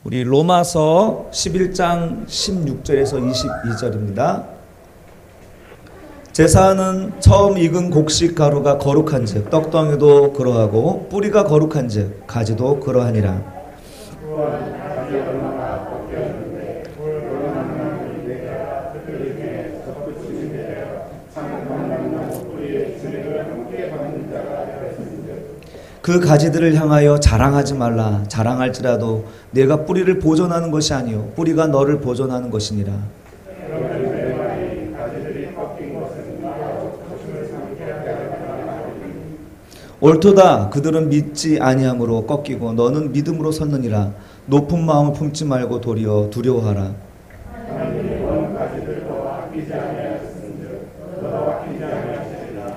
우리 로마서 11장 16절에서 22절입니다. 제사는 처음 익은 곡식 가루가 거룩한즉 떡덩이도 그러하고 뿌리가 거룩한즉 가지도 그러하니라. 그 가지들을 향하여 자랑하지 말라. 자랑할지라도 내가 뿌리를 보존하는 것이 아니요 뿌리가 너를 보존하는 것이니라. 옳도다. 그들은 믿지 아니함으로 꺾이고 너는 믿음으로 섰느니라. 높은 마음을 품지 말고 도리어 두려워하라.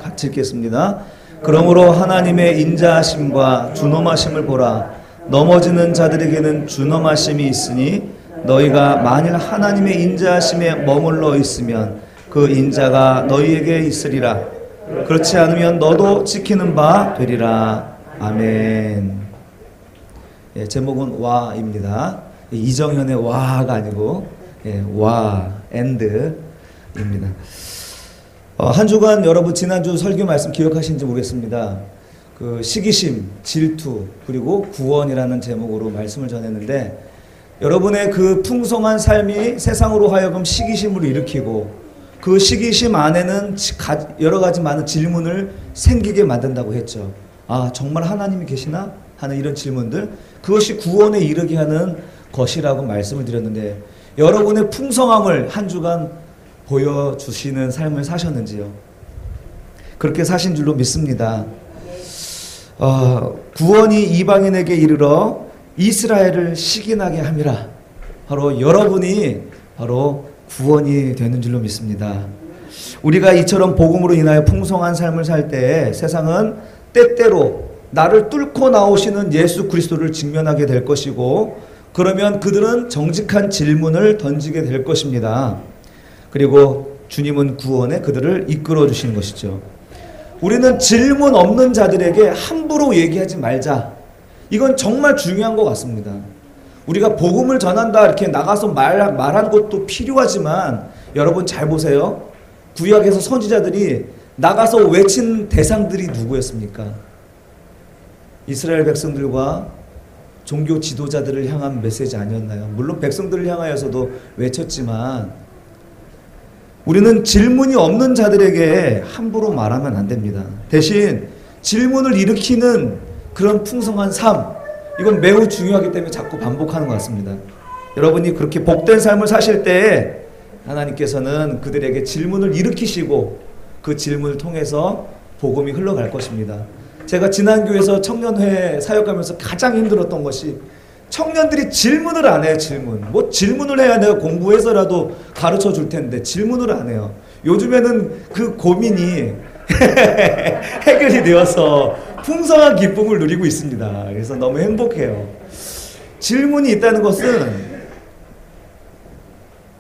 같이 읽겠습니다. 그러므로 하나님의 인자하심과 준엄하심을 보라. 넘어지는 자들에게는 준엄하심이 있으니 너희가 만일 하나님의 인자하심에 머물러 있으면 그 인자가 너희에게 있으리라. 그렇지 않으면 너도 지키는 바 되리라. 아멘. 예, 제목은 와입니다. 이정현의 와가 아니고 와 엔드입니다. 한 주간 여러분 지난주 설교 말씀 기억하시는지 모르겠습니다. 그 시기심, 질투, 그리고 구원이라는 제목으로 말씀을 전했는데 여러분의 그 풍성한 삶이 세상으로 하여금 시기심을 일으키고 그 시기심 안에는 여러 가지 많은 질문을 생기게 만든다고 했죠. 아, 정말 하나님이 계시나? 하는 이런 질문들, 그것이 구원에 이르게 하는 것이라고 말씀을 드렸는데 여러분의 풍성함을 한 주간 보여주시는 삶을 사셨는지요? 그렇게 사신 줄로 믿습니다. 구원이 이방인에게 이르러 이스라엘을 시기나게 함이라. 바로 여러분이 바로 구원이 되는 줄로 믿습니다. 우리가 이처럼 복음으로 인하여 풍성한 삶을 살 때 세상은 때때로 나를 뚫고 나오시는 예수 그리스도를 직면하게 될 것이고 그러면 그들은 정직한 질문을 던지게 될 것입니다. 그리고 주님은 구원에 그들을 이끌어 주시는 것이죠. 우리는 질문 없는 자들에게 함부로 얘기하지 말자. 이건 정말 중요한 것 같습니다. 우리가 복음을 전한다 이렇게 나가서 말하는 것도 필요하지만 여러분 잘 보세요. 구약에서 선지자들이 나가서 외친 대상들이 누구였습니까? 이스라엘 백성들과 종교 지도자들을 향한 메시지 아니었나요? 물론 백성들을 향하여서도 외쳤지만 우리는 질문이 없는 자들에게 함부로 말하면 안 됩니다. 대신 질문을 일으키는 그런 풍성한 삶, 이건 매우 중요하기 때문에 자꾸 반복하는 것 같습니다. 여러분이 그렇게 복된 삶을 사실 때 하나님께서는 그들에게 질문을 일으키시고 그 질문을 통해서 복음이 흘러갈 것입니다. 제가 지난 교회에서 청년회 사역하면서 가장 힘들었던 것이 청년들이 질문을 안 해요. 뭐 질문을 해야 내가 공부해서라도 가르쳐 줄 텐데 질문을 안 해요. 요즘에는 그 고민이 해결이 되어서 풍성한 기쁨을 누리고 있습니다. 그래서 너무 행복해요. 질문이 있다는 것은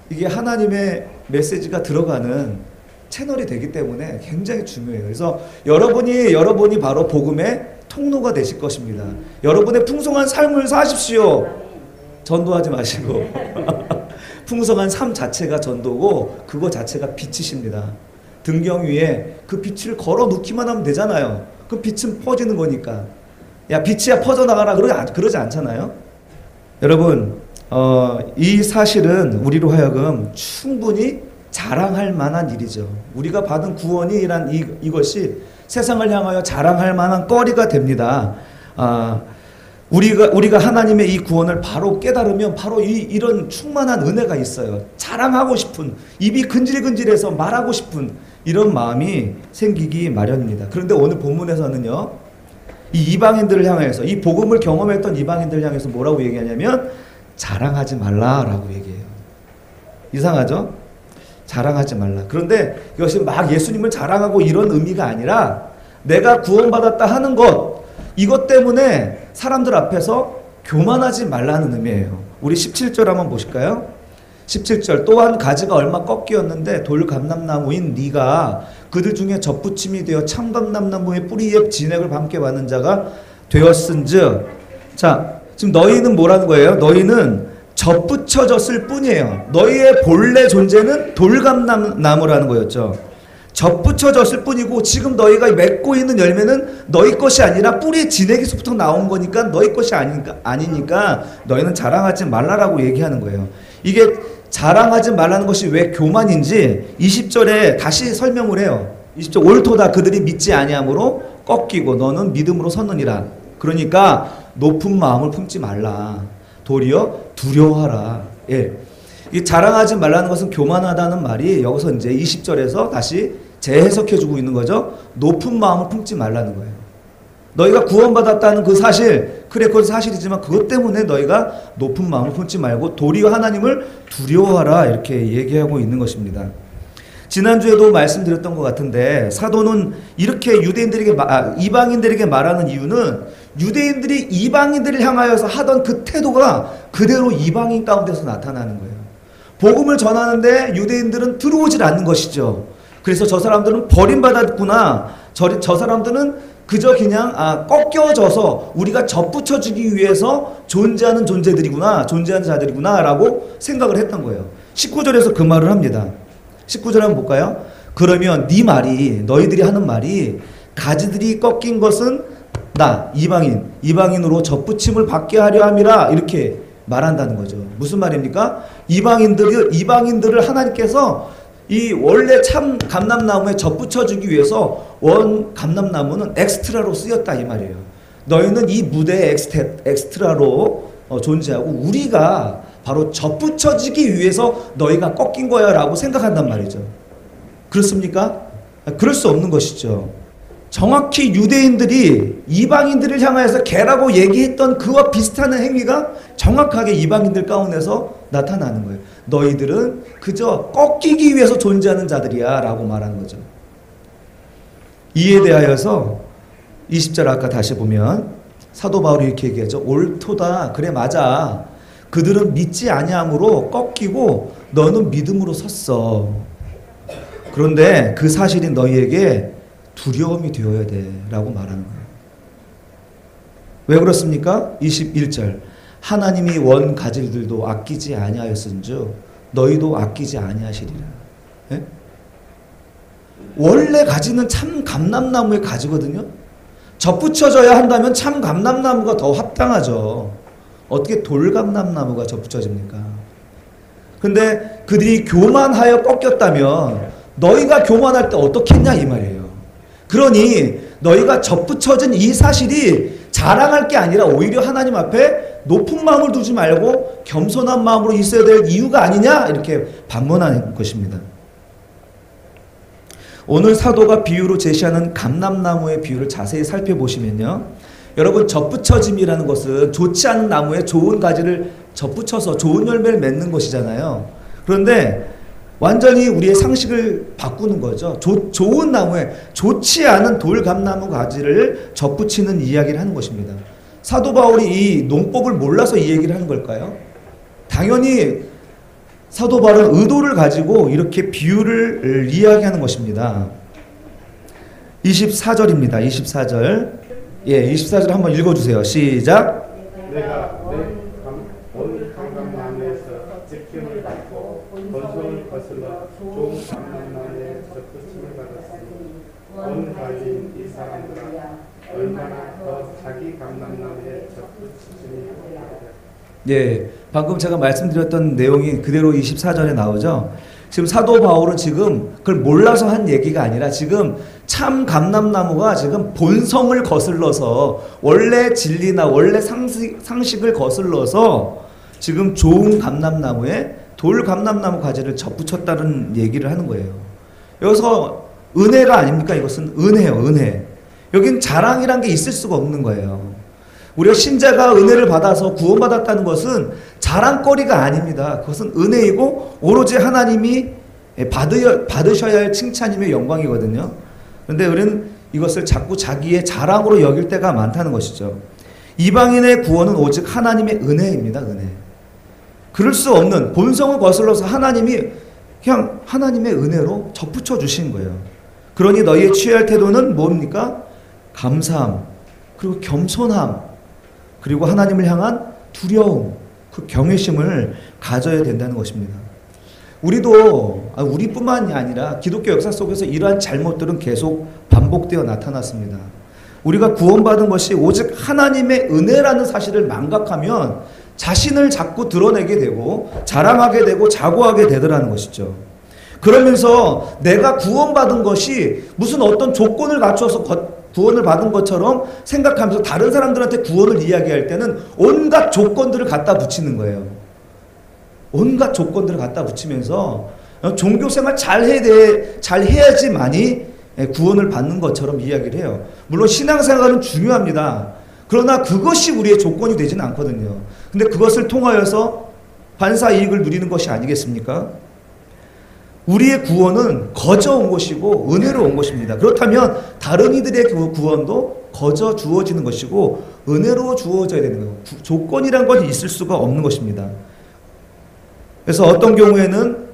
이게 하나님의 메시지가 들어가는 채널이 되기 때문에 굉장히 중요해요. 그래서 여러분이 바로 복음의 통로가 되실 것입니다. 여러분의 풍성한 삶을 사십시오. 전도하지 마시고 풍성한 삶 자체가 전도고 그거 자체가 빛이십니다. 등경 위에 그 빛을 걸어 놓기만 하면 되잖아요. 그 빛은 퍼지는 거니까. 야 빛이야 퍼져나가라 그러지 않잖아요. 여러분 이 사실은 우리로 하여금 충분히 자랑할 만한 일이죠. 우리가 받은 구원이란 이것이 세상을 향하여 자랑할 만한 거리가 됩니다. 우리가 하나님의 이 구원을 바로 깨달으면 바로 이런 충만한 은혜가 있어요. 자랑하고 싶은, 입이 근질근질해서 말하고 싶은 이런 마음이 생기기 마련입니다. 그런데 오늘 본문에서는요, 이 이방인들을 향해서, 이 복음을 경험했던 이방인들을 향해서 뭐라고 얘기하냐면 자랑하지 말라라고 얘기해요. 이상하죠? 자랑하지 말라. 그런데 이것이 막 예수님을 자랑하고 이런 의미가 아니라 내가 구원받았다 하는 것, 이것 때문에 사람들 앞에서 교만하지 말라는 의미예요. 우리 17절 한번 보실까요? 17절 또한 가지가 얼마 꺾이었는데 돌감람나무인 네가 그들 중에 접붙임이 되어 참감람나무의 뿌리 옆 진액을 함께 받는 자가 되었은즉. 자, 지금 너희는 뭐라는 거예요? 너희는 접붙여졌을 뿐이에요. 너희의 본래 존재는 돌감나무라는 거였죠. 접붙여졌을 뿐이고 지금 너희가 맺고 있는 열매는 너희 것이 아니라 뿌리 진액에서부터 나온 거니까 너희 것이 아니니까 너희는 자랑하지 말라라고 얘기하는 거예요. 이게 자랑하지 말라는 것이 왜 교만인지 20절에 다시 설명을 해요. 20절 옳도다 그들이 믿지 아니함으로 꺾이고 너는 믿음으로 섰느니라. 그러니까 높은 마음을 품지 말라. 도리어 두려워하라. 예. 이 자랑하지 말라는 것은 교만하다는 말이 여기서 이제 20절에서 다시 재해석해주고 있는 거죠. 높은 마음을 품지 말라는 거예요. 너희가 구원받았다는 그 사실, 그래 그건 사실이지만 그것 때문에 너희가 높은 마음을 품지 말고 도리어 하나님을 두려워하라 이렇게 얘기하고 있는 것입니다. 지난주에도 말씀드렸던 것 같은데 사도는 이렇게 이방인들에게 말하는 이유는 유대인들이 이방인들을 향하여서 하던 그 태도가 그대로 이방인 가운데서 나타나는 거예요. 복음을 전하는데 유대인들은 들어오질 않는 것이죠. 그래서 저 사람들은 버림받았구나. 저 사람들은 그저 그냥 꺾여져서 우리가 접붙여주기 위해서 존재하는 존재들이구나. 존재하는 자들이구나 라고 생각을 했던 거예요. 19절에서 그 말을 합니다. 19절 한번 볼까요? 그러면 네 말이 너희들이 하는 말이 가지들이 꺾인 것은 나 이방인으로 접붙임을 받게 하려 함이라 이렇게 말한다는 거죠. 무슨 말입니까? 이방인들을 하나님께서 이 원래 참 감람나무에 접붙여주기 위해서 원 감람나무는 엑스트라로 쓰였다 이 말이에요. 너희는 이 무대의 엑스트라로 존재하고 우리가 바로 접붙여지기 위해서 너희가 꺾인 거야 라고 생각한단 말이죠. 그렇습니까? 그럴 수 없는 것이죠. 정확히 유대인들이 이방인들을 향하여서 개라고 얘기했던 그와 비슷한 행위가 정확하게 이방인들 가운데서 나타나는 거예요. 너희들은 그저 꺾이기 위해서 존재하는 자들이야 라고 말하는 거죠. 이에 대하여서 20절 아까 다시 보면 사도 바울이 이렇게 얘기하죠. 옳도다. 그래 맞아. 그들은 믿지 아니함으로 꺾이고 너는 믿음으로 섰어. 그런데 그 사실이 너희에게 두려움이 되어야 돼 라고 말하는 거예요. 왜 그렇습니까? 21절 하나님이 원 가지들도 아끼지 아니하였은즉 너희도 아끼지 아니하시리라. 예? 원래 가지는 참 감람나무의 가지거든요. 접붙여져야 한다면 참 감람나무가 더 합당하죠. 어떻게 돌감람나무가 접붙여집니까? 근데 그들이 교만하여 꺾였다면 너희가 교만할 때 어떻겠냐 이 말이에요. 그러니 너희가 접붙여진 이 사실이 자랑할 게 아니라 오히려 하나님 앞에 높은 마음을 두지 말고 겸손한 마음으로 있어야 될 이유가 아니냐 이렇게 반문하는 것입니다. 오늘 사도가 비유로 제시하는 감람나무의 비유를 자세히 살펴보시면요. 여러분 접붙여짐이라는 것은 좋지 않은 나무에 좋은 가지를 접붙여서 좋은 열매를 맺는 것이잖아요. 그런데 완전히 우리의 상식을 바꾸는 거죠. 좋은 나무에 좋지 않은 돌감나무 가지를 접붙이는 이야기를 하는 것입니다. 사도 바울이 이 농법을 몰라서 이 얘기를 하는 걸까요? 당연히 사도 바울은 의도를 가지고 이렇게 비유를 이야기하는 것입니다. 24절입니다. 24절. 예, 24절 한번 읽어주세요. 시작. 내가 온 감람나무에서 지킴을 받고 번성을 거슬러 좋은 감람나무에 접붙임을 받았으니 온 가진 이 사람들아 얼마나 더 자기 감람나무에 접붙임이 받았다. 예, 방금 제가 말씀드렸던 내용이 그대로 24절에 나오죠. 지금 사도 바울은 지금 그걸 몰라서 한 얘기가 아니라 지금 참 감람나무가 지금 본성을 거슬러서 원래 진리나 원래 상식을 거슬러서 지금 좋은 감람나무에 돌 감람나무 가지를 접붙였다는 얘기를 하는 거예요. 여기서 은혜가 아닙니까? 이것은 은혜예요, 은혜. 여긴 자랑이란 게 있을 수가 없는 거예요. 우리가 신자가 은혜를 받아서 구원받았다는 것은 자랑거리가 아닙니다. 그것은 은혜이고 오로지 하나님이 받으셔야 할 칭찬이며 영광이거든요. 그런데 우리는 이것을 자꾸 자기의 자랑으로 여길 때가 많다는 것이죠. 이방인의 구원은 오직 하나님의 은혜입니다. 은혜. 그럴 수 없는 본성을 거슬러서 하나님이 그냥 하나님의 은혜로 접붙여 주신 거예요. 그러니 너희의 취할 태도는 뭡니까? 감사함, 그리고 겸손함, 그리고 하나님을 향한 두려움, 그 경외심을 가져야 된다는 것입니다. 우리도 우리뿐만이 아니라 기독교 역사 속에서 이러한 잘못들은 계속 반복되어 나타났습니다. 우리가 구원받은 것이 오직 하나님의 은혜라는 사실을 망각하면 자신을 자꾸 드러내게 되고 자랑하게 되고 자고하게 되더라는 것이죠. 그러면서 내가 구원받은 것이 무슨 어떤 조건을 갖춰서 구원을 받은 것처럼 생각하면서 다른 사람들한테 구원을 이야기할 때는 온갖 조건들을 갖다 붙이는 거예요. 온갖 조건들을 갖다 붙이면서 종교생활 잘 해야지만이 구원을 받는 것처럼 이야기를 해요. 물론 신앙생활은 중요합니다. 그러나 그것이 우리의 조건이 되지는 않거든요. 근데 그것을 통하여서 반사이익을 누리는 것이 아니겠습니까? 우리의 구원은 거저 온 것이고 은혜로 온 것입니다. 그렇다면 다른 이들의 구원도 거저 주어지는 것이고 은혜로 주어져야 되는 거예요. 조건이란 것이 있을 수가 없는 것입니다. 그래서 어떤 경우에는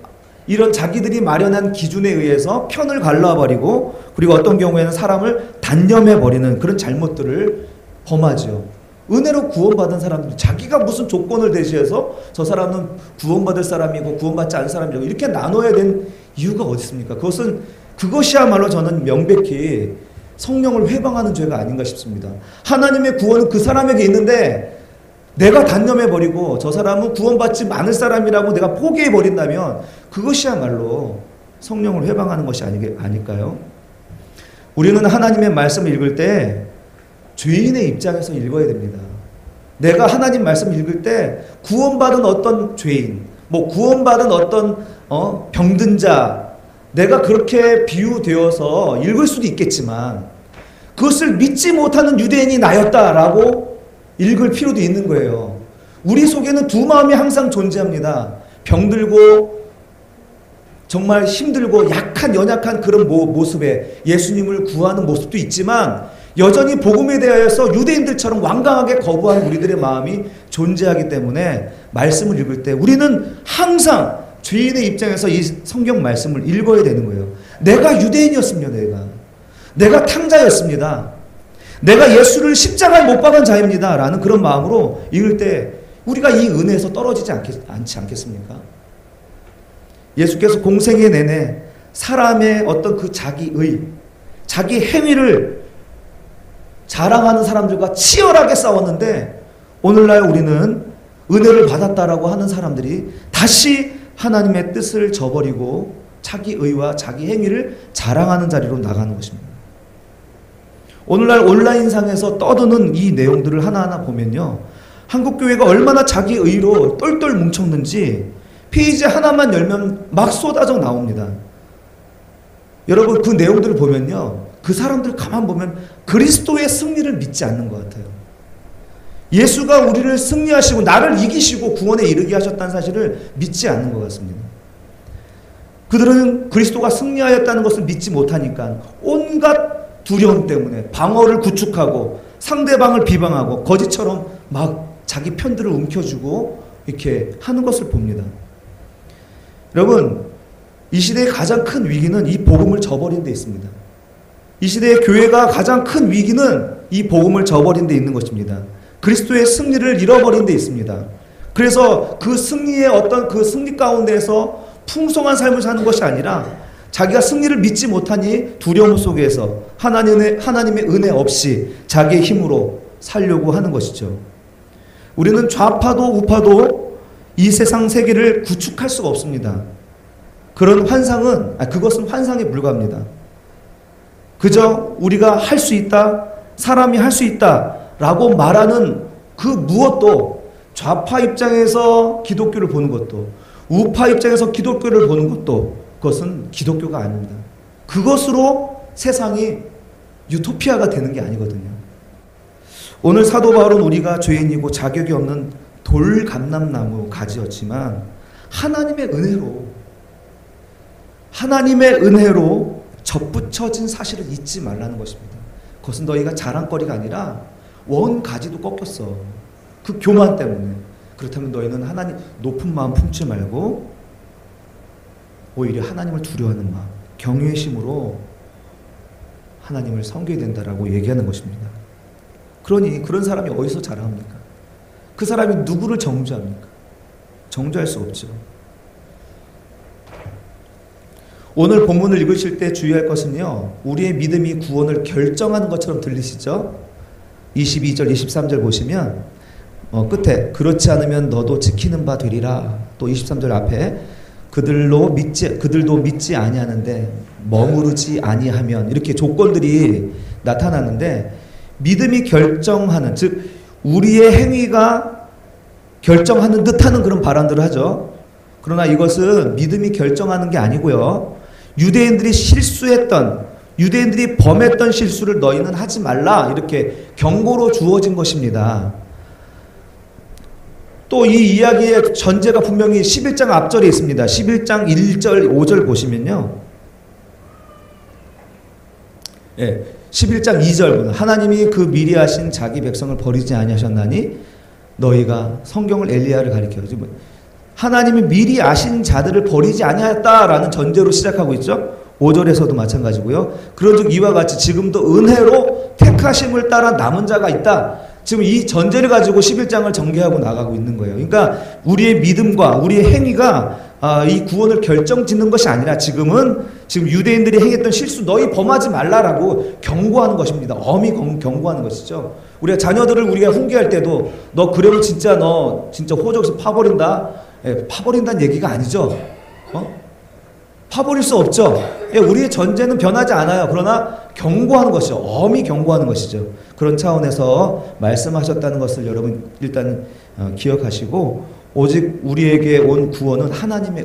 이런 자기들이 마련한 기준에 의해서 편을 갈라버리고 그리고 어떤 경우에는 사람을 단념해버리는 그런 잘못들을 범하죠. 은혜로 구원받은 사람들, 자기가 무슨 조건을 대시해서 저 사람은 구원받을 사람이고 구원받지 않은 사람이라고 이렇게 나눠야 된 이유가 어디 있습니까? 그것이야말로 저는 명백히 성령을 회방하는 죄가 아닌가 싶습니다. 하나님의 구원은 그 사람에게 있는데 내가 단념해버리고 저 사람은 구원받지 않을 사람이라고 내가 포기해버린다면 그것이야말로 성령을 회방하는 것이 아닐까요? 우리는 하나님의 말씀을 읽을 때 죄인의 입장에서 읽어야 됩니다. 내가 하나님 말씀 읽을 때 구원받은 어떤 죄인, 구원받은 어떤 병든 자, 내가 그렇게 비유되어서 읽을 수도 있겠지만 그것을 믿지 못하는 유대인이 나였다라고 읽을 필요도 있는 거예요. 우리 속에는 두 마음이 항상 존재합니다. 병들고 정말 힘들고 연약한 그런 모습에 예수님을 구하는 모습도 있지만 여전히 복음에 대하여서 유대인들처럼 완강하게 거부하는 우리들의 마음이 존재하기 때문에 말씀을 읽을 때 우리는 항상 죄인의 입장에서 이 성경 말씀을 읽어야 되는 거예요. 내가 유대인이었습니다. 내가 탕자였습니다. 내가 예수를 십자가에 못 박은 자입니다. 라는 그런 마음으로 읽을 때 우리가 이 은혜에서 떨어지지 않지 않겠습니까? 예수께서 공생애 내내 사람의 어떤 그 자기의, 자기 행위를 자랑하는 사람들과 치열하게 싸웠는데 오늘날 우리는 은혜를 받았다라고 하는 사람들이 다시 하나님의 뜻을 저버리고 자기 의와 자기 행위를 자랑하는 자리로 나가는 것입니다. 오늘날 온라인상에서 떠드는 이 내용들을 하나하나 보면요. 한국교회가 얼마나 자기 의로 똘똘 뭉쳤는지 페이지 하나만 열면 막 쏟아져 나옵니다. 여러분 그 내용들을 보면요. 그 사람들 가만 보면 그리스도의 승리를 믿지 않는 것 같아요. 예수가 우리를 승리하시고 나를 이기시고 구원에 이르게 하셨다는 사실을 믿지 않는 것 같습니다. 그들은 그리스도가 승리하였다는 것을 믿지 못하니까 온갖 두려움 때문에 방어를 구축하고 상대방을 비방하고 거짓처럼 막 자기 편들을 움켜쥐고 이렇게 하는 것을 봅니다. 여러분 이 시대의 가장 큰 위기는 이 복음을 저버린 데 있습니다. 이 시대의 교회가 가장 큰 위기는 이 복음을 저버린 데 있는 것입니다. 그리스도의 승리를 잃어버린 데 있습니다. 그래서 그 승리의 어떤 그 승리 가운데에서 풍성한 삶을 사는 것이 아니라 자기가 승리를 믿지 못하니 두려움 속에서 하나님의 은혜 없이 자기의 힘으로 살려고 하는 것이죠. 우리는 좌파도 우파도 이 세상 세계를 구축할 수가 없습니다. 그런 그것은 환상에 불과합니다. 그저 우리가 할 수 있다, 사람이 할 수 있다 라고 말하는 그 무엇도 좌파 입장에서 기독교를 보는 것도 우파 입장에서 기독교를 보는 것도 그것은 기독교가 아닙니다. 그것으로 세상이 유토피아가 되는 게 아니거든요. 오늘 사도 바울은 우리가 죄인이고 자격이 없는 돌감람나무 가지였지만 하나님의 은혜로 접붙여진 사실을 잊지 말라는 것입니다. 그것은 너희가 자랑거리가 아니라 원 가지도 꺾였어. 그 교만 때문에. 그렇다면 너희는 하나님 높은 마음 품지 말고 오히려 하나님을 두려워하는 마음, 경외심으로 하나님을 섬겨야 된다라고 얘기하는 것입니다. 그러니 그런 사람이 어디서 자랑합니까? 그 사람이 누구를 정죄합니까? 정죄할 수 없죠. 오늘 본문을 읽으실 때 주의할 것은요, 우리의 믿음이 구원을 결정하는 것처럼 들리시죠? 22절, 23절 보시면 끝에 그렇지 않으면 너도 지키는 바 되리라. 또 23절 앞에 그들도 믿지 아니하는데 머무르지 아니하면, 이렇게 조건들이 나타나는데, 믿음이 결정하는, 즉 우리의 행위가 결정하는 듯하는 그런 발언들을 하죠. 그러나 이것은 믿음이 결정하는 게 아니고요, 유대인들이 유대인들이 범했던 실수를 너희는 하지 말라, 이렇게 경고로 주어진 것입니다. 또 이 이야기의 전제가 분명히 11장 앞절에 있습니다. 11장 1절 5절 보시면요, 11장 2절, 하나님이 그 미리 하신 자기 백성을 버리지 아니하셨나니, 너희가 성경을 엘리야를 가리켜요. 하나님이 미리 아신 자들을 버리지 아니하였다라는 전제로 시작하고 있죠. 5절에서도 마찬가지고요. 그런즉 이와 같이 지금도 은혜로 택하심을 따라 남은 자가 있다. 지금 이 전제를 가지고 11장을 전개하고 나가고 있는 거예요. 그러니까 우리의 믿음과 우리의 행위가 이 구원을 결정짓는 것이 아니라 지금 유대인들이 행했던 실수 너희 범하지 말라라고 경고하는 것입니다. 엄히 경고하는 것이죠. 우리가 자녀들을 우리가 훈계할 때도 너 그러면 너 진짜 호적에서 파버린다. 파버린다는 얘기가 아니죠. 파버릴 수 없죠. 우리의 전제는 변하지 않아요. 그러나 경고하는 것이죠. 엄히 경고하는 것이죠. 그런 차원에서 말씀하셨다는 것을 여러분 일단 기억하시고, 오직 우리에게 온 구원은 하나님의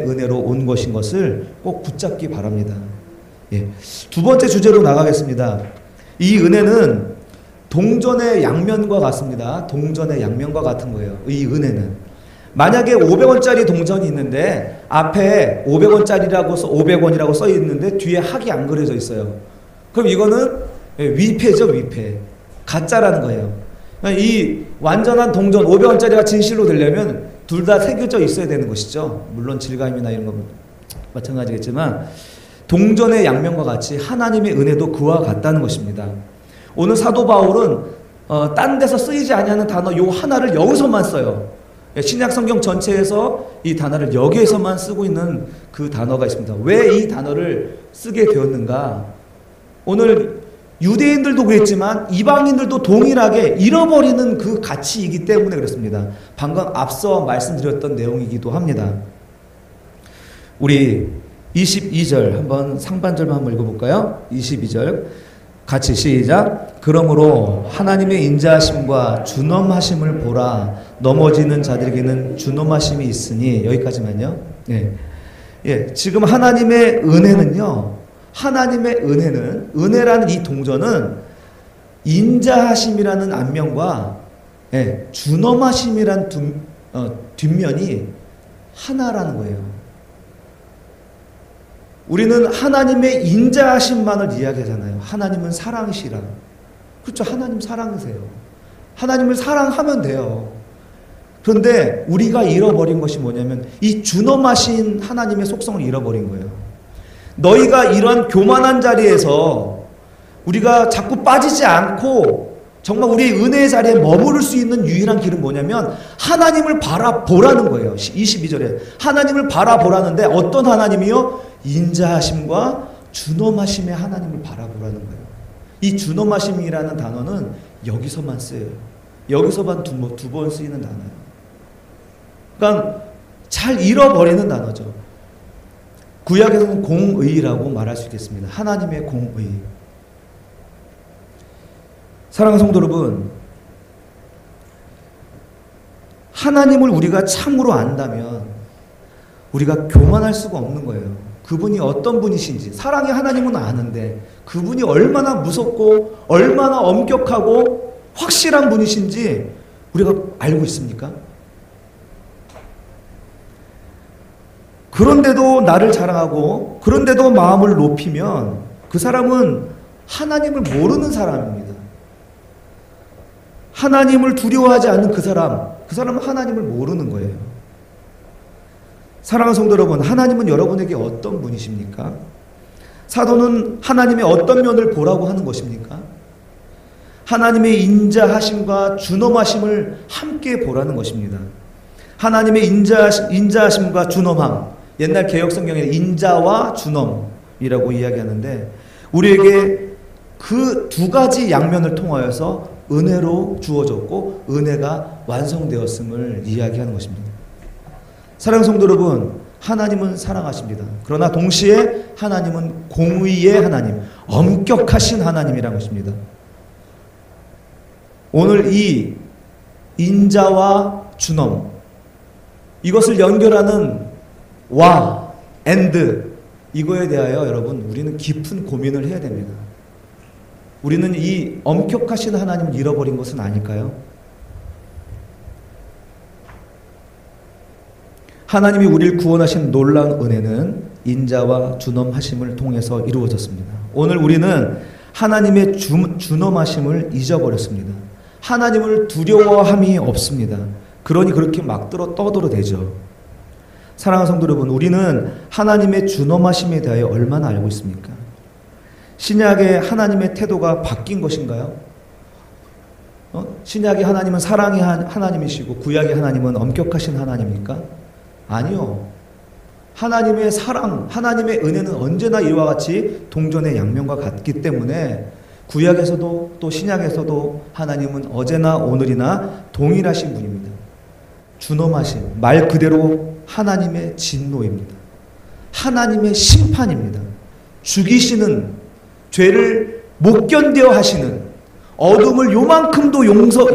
은혜로 온 것인 것을 꼭 붙잡기 바랍니다. 두 번째 주제로 나가겠습니다. 이 은혜는 동전의 양면과 같습니다. 동전의 양면과 같은 거예요. 이 은혜는. 만약에 500원짜리 동전이 있는데 앞에 500원이라고 써 있는데 뒤에 학이 안 그려져 있어요. 그럼 이거는 위패죠, 위패. 가짜라는 거예요. 이 완전한 동전 500원짜리가 진실로 되려면 둘 다 새겨져 있어야 되는 것이죠. 물론 질감이나 이런 거 마찬가지겠지만 동전의 양면과 같이 하나님의 은혜도 그와 같다는 것입니다. 오늘 사도 바울은 딴 데서 쓰이지 아니하는 단어 요 하나를 여기서만 써요. 신약 성경 전체에서 이 단어를 여기에서만 쓰고 있는 그 단어가 있습니다. 왜 이 단어를 쓰게 되었는가? 오늘 유대인들도 그랬지만 이방인들도 동일하게 잃어버리는 그 가치이기 때문에 그렇습니다. 방금 앞서 말씀드렸던 내용이기도 합니다. 우리 22절 한번 상반절만 한번 읽어볼까요? 22절 같이 시작. 그러므로 하나님의 인자하심과 준엄하심을 보라. 넘어지는 자들에게는 준엄하심이 있으니. 여기까지만요. 지금 하나님의 은혜는요, 은혜라는 이 동전은 인자하심이라는 앞면과 준엄하심이라는 뒷면이 하나라는 거예요. 우리는 하나님의 인자하심만을 이야기하잖아요. 하나님은 사랑이시라. 그렇죠. 하나님 사랑이세요. 하나님을 사랑하면 돼요. 그런데 우리가 잃어버린 것이 뭐냐면 이 준엄하신 하나님의 속성을 잃어버린 거예요. 너희가 이런 교만한 자리에서 우리가 자꾸 빠지지 않고 정말 우리의 은혜의 자리에 머무를 수 있는 유일한 길은 뭐냐면 하나님을 바라보라는 거예요. 22절에 하나님을 바라보라는데 어떤 하나님이요? 인자하심과 준엄하심의 하나님을 바라보라는 거예요. 이 준엄하심이라는 단어는 여기서만 쓰여요. 여기서만 두 번 쓰이는 단어예요. 그러니까 잘 잃어버리는 단어죠. 구약에서는 공의라고 말할 수 있겠습니다. 하나님의 공의. 사랑하는 성도 여러분, 하나님을 우리가 참으로 안다면 우리가 교만할 수가 없는 거예요. 그분이 어떤 분이신지, 사랑의 하나님은 아는데 그분이 얼마나 무섭고 얼마나 엄격하고 확실한 분이신지 우리가 알고 있습니까? 그런데도 나를 자랑하고 그런데도 마음을 높이면 그 사람은 하나님을 모르는 사람입니다. 하나님을 두려워하지 않는 그 사람은 하나님을 모르는 거예요. 사랑하는 성도 여러분, 하나님은 여러분에게 어떤 분이십니까? 사도는 하나님의 어떤 면을 보라고 하는 것입니까? 하나님의 인자하심과 준엄하심을 함께 보라는 것입니다. 하나님의 인자하심과 준엄함, 옛날 개혁성경에 인자와 준엄이라고 이야기하는데 우리에게 그 두 가지 양면을 통하여서 은혜로 주어졌고 은혜가 완성되었음을 이야기하는 것입니다. 사랑하는 성도 여러분, 하나님은 사랑하십니다. 그러나 동시에 하나님은 공의의 하나님, 엄격하신 하나님이라는 것입니다. 오늘 이 인자와 준엄, 이것을 연결하는 와, and 이거에 대하여 여러분 우리는 깊은 고민을 해야 됩니다. 우리는 이 엄격하신 하나님을 잃어버린 것은 아닐까요? 하나님이 우리를 구원하신 놀라운 은혜는 인자와 준엄하심을 통해서 이루어졌습니다. 오늘 우리는 하나님의 준엄하심을 잊어버렸습니다. 하나님을 두려워함이 없습니다. 그러니 그렇게 막 떠들어대죠. 사랑하는 성도 여러분, 우리는 하나님의 준엄하심에 대하여 얼마나 알고 있습니까? 신약의 하나님의 태도가 바뀐 것인가요? 신약의 하나님은 사랑의 하나님이시고 구약의 하나님은 엄격하신 하나님입니까? 아니요. 하나님의 사랑, 하나님의 은혜는 언제나 이와 같이 동전의 양면과 같기 때문에 구약에서도 또 신약에서도 하나님은 어제나 오늘이나 동일하신 분입니다. 준엄하신, 말 그대로 하나님의 진노입니다. 하나님의 심판입니다. 죽이시는, 죄를 못 견뎌 하시는, 어둠을 요만큼도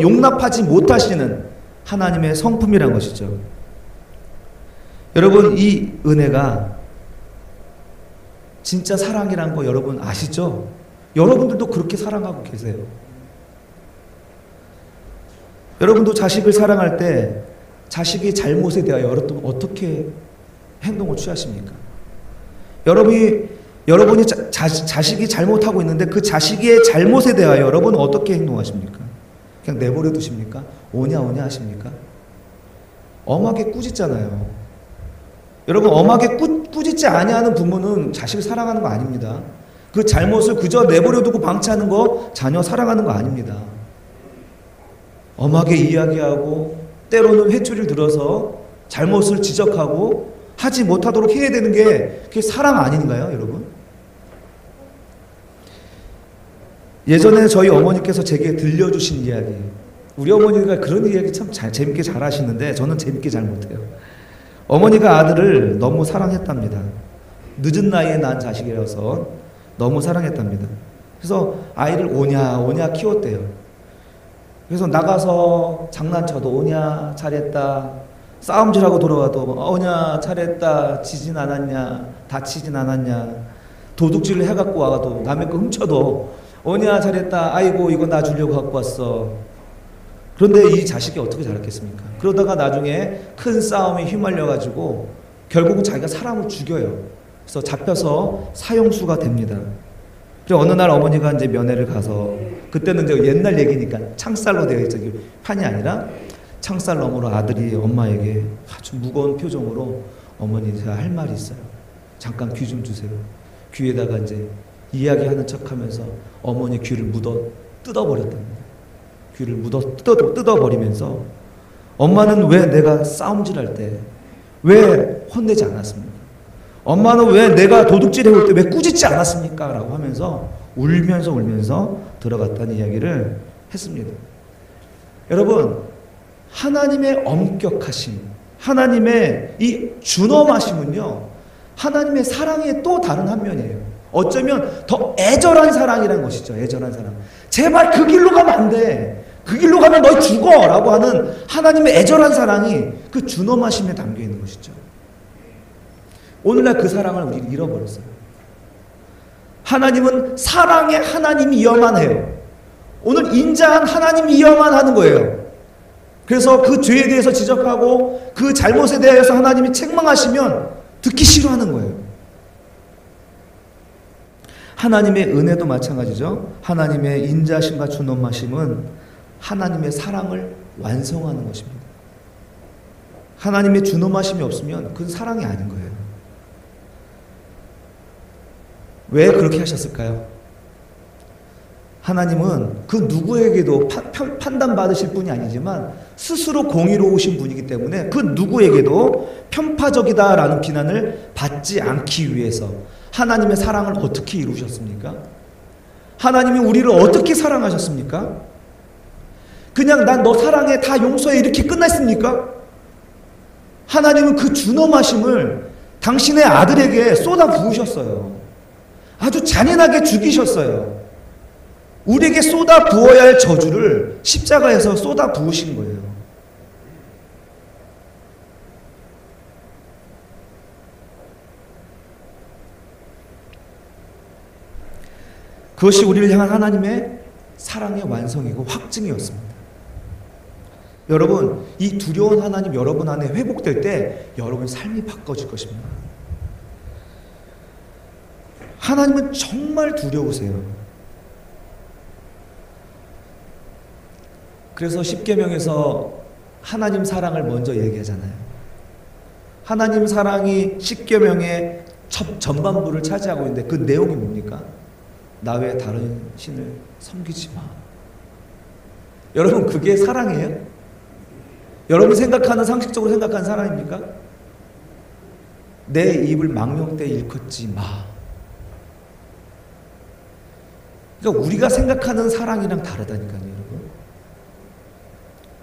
용납하지 못하시는 하나님의 성품이란 것이죠. 여러분, 이 은혜가 진짜 사랑이란 거 여러분 아시죠? 여러분들도 그렇게 사랑하고 계세요. 여러분도 자식을 사랑할 때 자식의 잘못에 대하여 여러분 어떻게 행동을 취하십니까? 여러분이 자식이 잘못하고 있는데 그 자식의 잘못에 대하여 여러분은 어떻게 행동하십니까? 그냥 내버려 두십니까? 오냐 하십니까? 엄하게 꾸짖잖아요. 여러분, 엄하게 꾸짖지 아니하는 부모는 자식을 사랑하는 거 아닙니다. 그 잘못을 그저 내버려 두고 방치하는 거 자녀 사랑하는 거 아닙니다. 엄하게 이야기하고 때로는 회초리를 들어서 잘못을 지적하고 하지 못하도록 해야 되는 게 그게 사랑 아닌가요, 여러분? 예전에 저희 어머니께서 제게 들려주신 이야기, 우리 어머니가 그런 이야기 참 재밌게 잘 하시는데 저는 재밌게 잘 못해요. 어머니가 아들을 너무 사랑했답니다. 늦은 나이에 난 자식이라서 너무 사랑했답니다. 그래서 아이를 오냐 키웠대요. 그래서 나가서 장난쳐도 오냐 잘했다, 싸움질하고 돌아와도 오냐 잘했다, 지진 않았냐, 다치진 않았냐, 도둑질을 해갖고 와도 남의 거 훔쳐도 오냐 잘했다, 아이고 이거 나 주려고 갖고 왔어. 그런데 이 자식이 어떻게 자랐겠습니까? 그러다가 나중에 큰 싸움에 휘말려가지고 결국은 자기가 사람을 죽여요. 그래서 잡혀서 사형수가 됩니다. 그래서 어느 날 어머니가 이제 면회를 가서, 그때는 이제 옛날 얘기니까 창살로 되어 있죠. 판이 아니라 창살 너머로 아들이 엄마에게 아주 무거운 표정으로, 어머니 제가 할 말이 있어요. 잠깐 귀 좀 주세요. 귀에다가 이제 이야기하는 척하면서 어머니 귀를 뜯어버렸답니다. 귀를 뜯어버리면서 엄마는 왜 내가 싸움질할 때 왜 혼내지 않았습니까? 엄마는 왜 내가 도둑질 해올 때 왜 꾸짖지 않았습니까? 라고 하면서 울면서 들어갔다는 이야기를 했습니다. 여러분, 하나님의 엄격하심, 하나님의 이 준엄하심은요, 하나님의 사랑의 또 다른 한 면이에요. 어쩌면 더 애절한 사랑이라는 것이죠. 애절한 사랑. 제발 그 길로 가면 안 돼. 그 길로 가면 너 죽어! 라고 하는 하나님의 애절한 사랑이 그 준엄하심에 담겨 있는 것이죠. 오늘날 그 사랑을 우리 잃어버렸어요. 하나님은 사랑의 하나님이어만 해요. 오늘 인자한 하나님이어만 하는 거예요. 그래서 그 죄에 대해서 지적하고 그 잘못에 대해서 하나님이 책망하시면 듣기 싫어하는 거예요. 하나님의 은혜도 마찬가지죠. 하나님의 인자심과 준엄하심은 하나님의 사랑을 완성하는 것입니다. 하나님의 준엄하심이 없으면 그건 사랑이 아닌 거예요. 왜 그렇게 하셨을까요? 하나님은 그 누구에게도 판단받으실 분이 아니지만 스스로 공의로우신 분이기 때문에 그 누구에게도 편파적이다라는 비난을 받지 않기 위해서 하나님의 사랑을 어떻게 이루셨습니까? 하나님이 우리를 어떻게 사랑하셨습니까? 그냥 난 너 사랑해 다 용서해 이렇게 끝났습니까? 하나님은 그 준엄하심을 당신의 아들에게 쏟아 부으셨어요. 아주 잔인하게 죽이셨어요. 우리에게 쏟아 부어야 할 저주를 십자가에서 쏟아 부으신 거예요. 그것이 우리를 향한 하나님의 사랑의 완성이고 확증이었습니다. 여러분, 이 두려운 하나님 여러분 안에 회복될 때 여러분 삶이 바꿔질 것입니다. 하나님은 정말 두려우세요. 그래서 십계명에서 하나님 사랑을 먼저 얘기하잖아요. 하나님 사랑이 십계명의 전반부를 차지하고 있는데 그 내용이 뭡니까? 나 외에 다른 신을 섬기지 마. 여러분, 그게 사랑이에요? 여러분 생각하는, 상식적으로 생각하는 사랑입니까? 내 입을 망령되이 일컫지 마. 그러니까 우리가 생각하는 사랑이랑 다르다니까요, 여러분.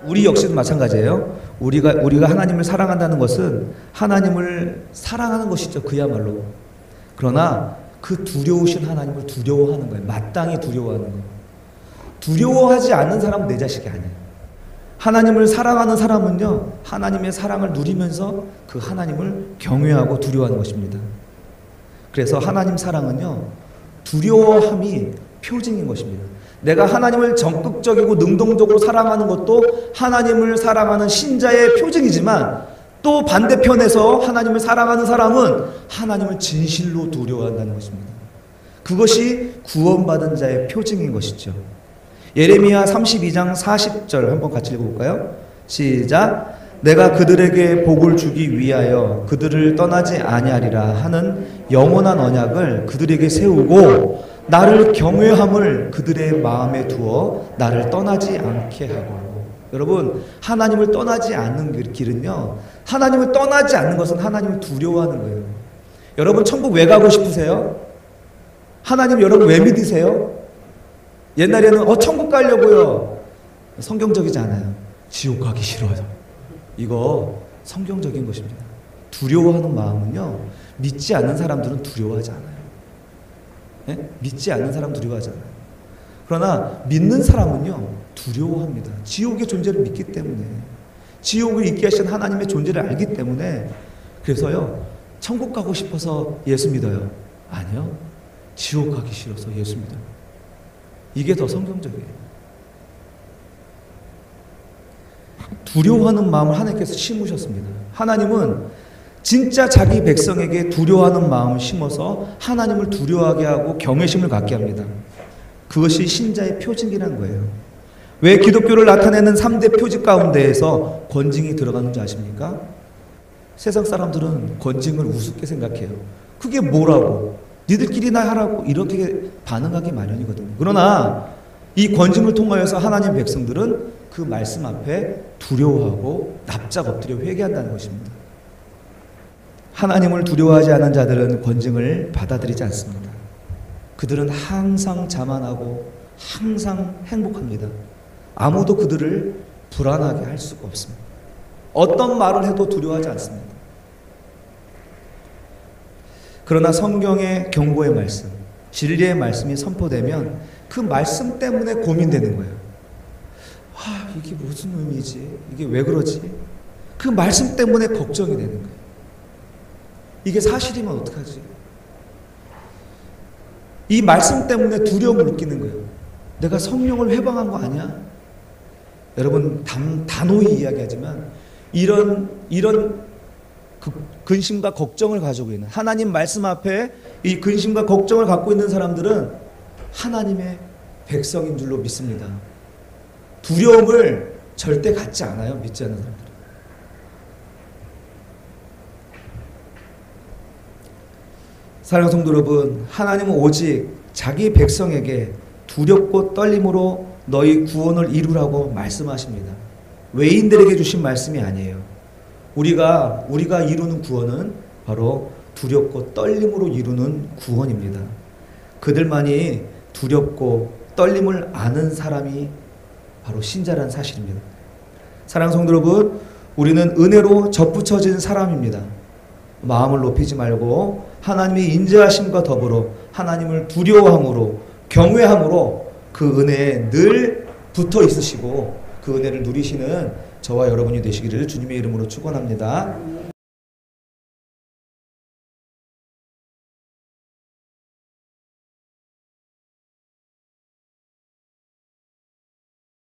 우리 역시도 마찬가지예요. 우리가 하나님을 사랑한다는 것은 하나님을 사랑하는 것이죠, 그야말로. 그러나 그 두려우신 하나님을 두려워하는 거예요. 마땅히 두려워하는 거예요. 두려워하지 않는 사람은 내 자식이 아니에요. 하나님을 사랑하는 사람은요, 하나님의 사랑을 누리면서 그 하나님을 경외하고 두려워하는 것입니다. 그래서 하나님 사랑은요, 두려워함이 표징인 것입니다. 내가 하나님을 적극적이고 능동적으로 사랑하는 것도 하나님을 사랑하는 신자의 표징이지만 또 반대편에서 하나님을 사랑하는 사람은 하나님을 진실로 두려워한다는 것입니다. 그것이 구원받은 자의 표징인 것이죠. 예레미야 32장 40절 한번 같이 읽어볼까요? 시작. 내가 그들에게 복을 주기 위하여 그들을 떠나지 아니하리라 하는 영원한 언약을 그들에게 세우고 나를 경외함을 그들의 마음에 두어 나를 떠나지 않게 하고. 여러분, 하나님을 떠나지 않는 길은요, 하나님을 떠나지 않는 것은 하나님을 두려워하는 거예요. 여러분, 천국 왜 가고 싶으세요? 하나님 여러분 왜 믿으세요? 옛날에는 천국 가려고요. 성경적이지 않아요. 지옥 가기 싫어요. 이거 성경적인 것입니다. 두려워하는 마음은요, 믿지 않는 사람들은 두려워하지 않아요. 네? 믿지 않는 사람 두려워하지 않아요. 그러나 믿는 사람은요, 두려워합니다. 지옥의 존재를 믿기 때문에, 지옥을 있게 하신 하나님의 존재를 알기 때문에. 그래서요, 천국 가고 싶어서 예수 믿어요? 아니요. 지옥 가기 싫어서 예수 믿어요. 이게 더 성경적이에요. 두려워하는 마음을 하나님께서 심으셨습니다. 하나님은 진짜 자기 백성에게 두려워하는 마음을 심어서 하나님을 두려워하게 하고 경외심을 갖게 합니다. 그것이 신자의 표징이라는 거예요. 왜 기독교를 나타내는 3대 표징 가운데에서 권징이 들어가는 줄 아십니까? 세상 사람들은 권징을 우습게 생각해요. 그게 뭐라고? 니들끼리나 하라고 이렇게 반응하기 마련이거든요. 그러나 이 권징을 통하여서 하나님의 백성들은 그 말씀 앞에 두려워하고 납작 엎드려 회개한다는 것입니다. 하나님을 두려워하지 않은 자들은 권징을 받아들이지 않습니다. 그들은 항상 자만하고 항상 행복합니다. 아무도 그들을 불안하게 할 수가 없습니다. 어떤 말을 해도 두려워하지 않습니다. 그러나 성경의 경고의 말씀, 진리의 말씀이 선포되면 그 말씀 때문에 고민되는 거예요. 이게 무슨 의미지? 이게 왜 그러지? 그 말씀 때문에 걱정이 되는 거예요. 이게 사실이면 어떡하지? 이 말씀 때문에 두려움을 느끼는 거예요. 내가 성령을 회방한 거 아니야? 여러분, 단호히 이야기하지만 이런 근심과 걱정을 가지고 있는, 하나님 말씀 앞에 이 근심과 걱정을 갖고 있는 사람들은 하나님의 백성인 줄로 믿습니다. 두려움을 절대 갖지 않아요, 믿지 않는 사람들은. 사랑하는 성도 여러분, 하나님은 오직 자기 백성에게 두렵고 떨림으로 너희 구원을 이루라고 말씀하십니다. 외인들에게 주신 말씀이 아니에요. 우리가 이루는 구원은 바로 두렵고 떨림으로 이루는 구원입니다. 그들만이 두렵고 떨림을 아는 사람이 바로 신자라는 사실입니다. 사랑하는 성도 여러분, 우리는 은혜로 접붙여진 사람입니다. 마음을 높이지 말고 하나님의 인자하심과 더불어 하나님을 두려워함으로 경외함으로 그 은혜에 늘 붙어 있으시고 그 은혜를 누리시는 저와 여러분이 되시기를 주님의 이름으로 축원합니다.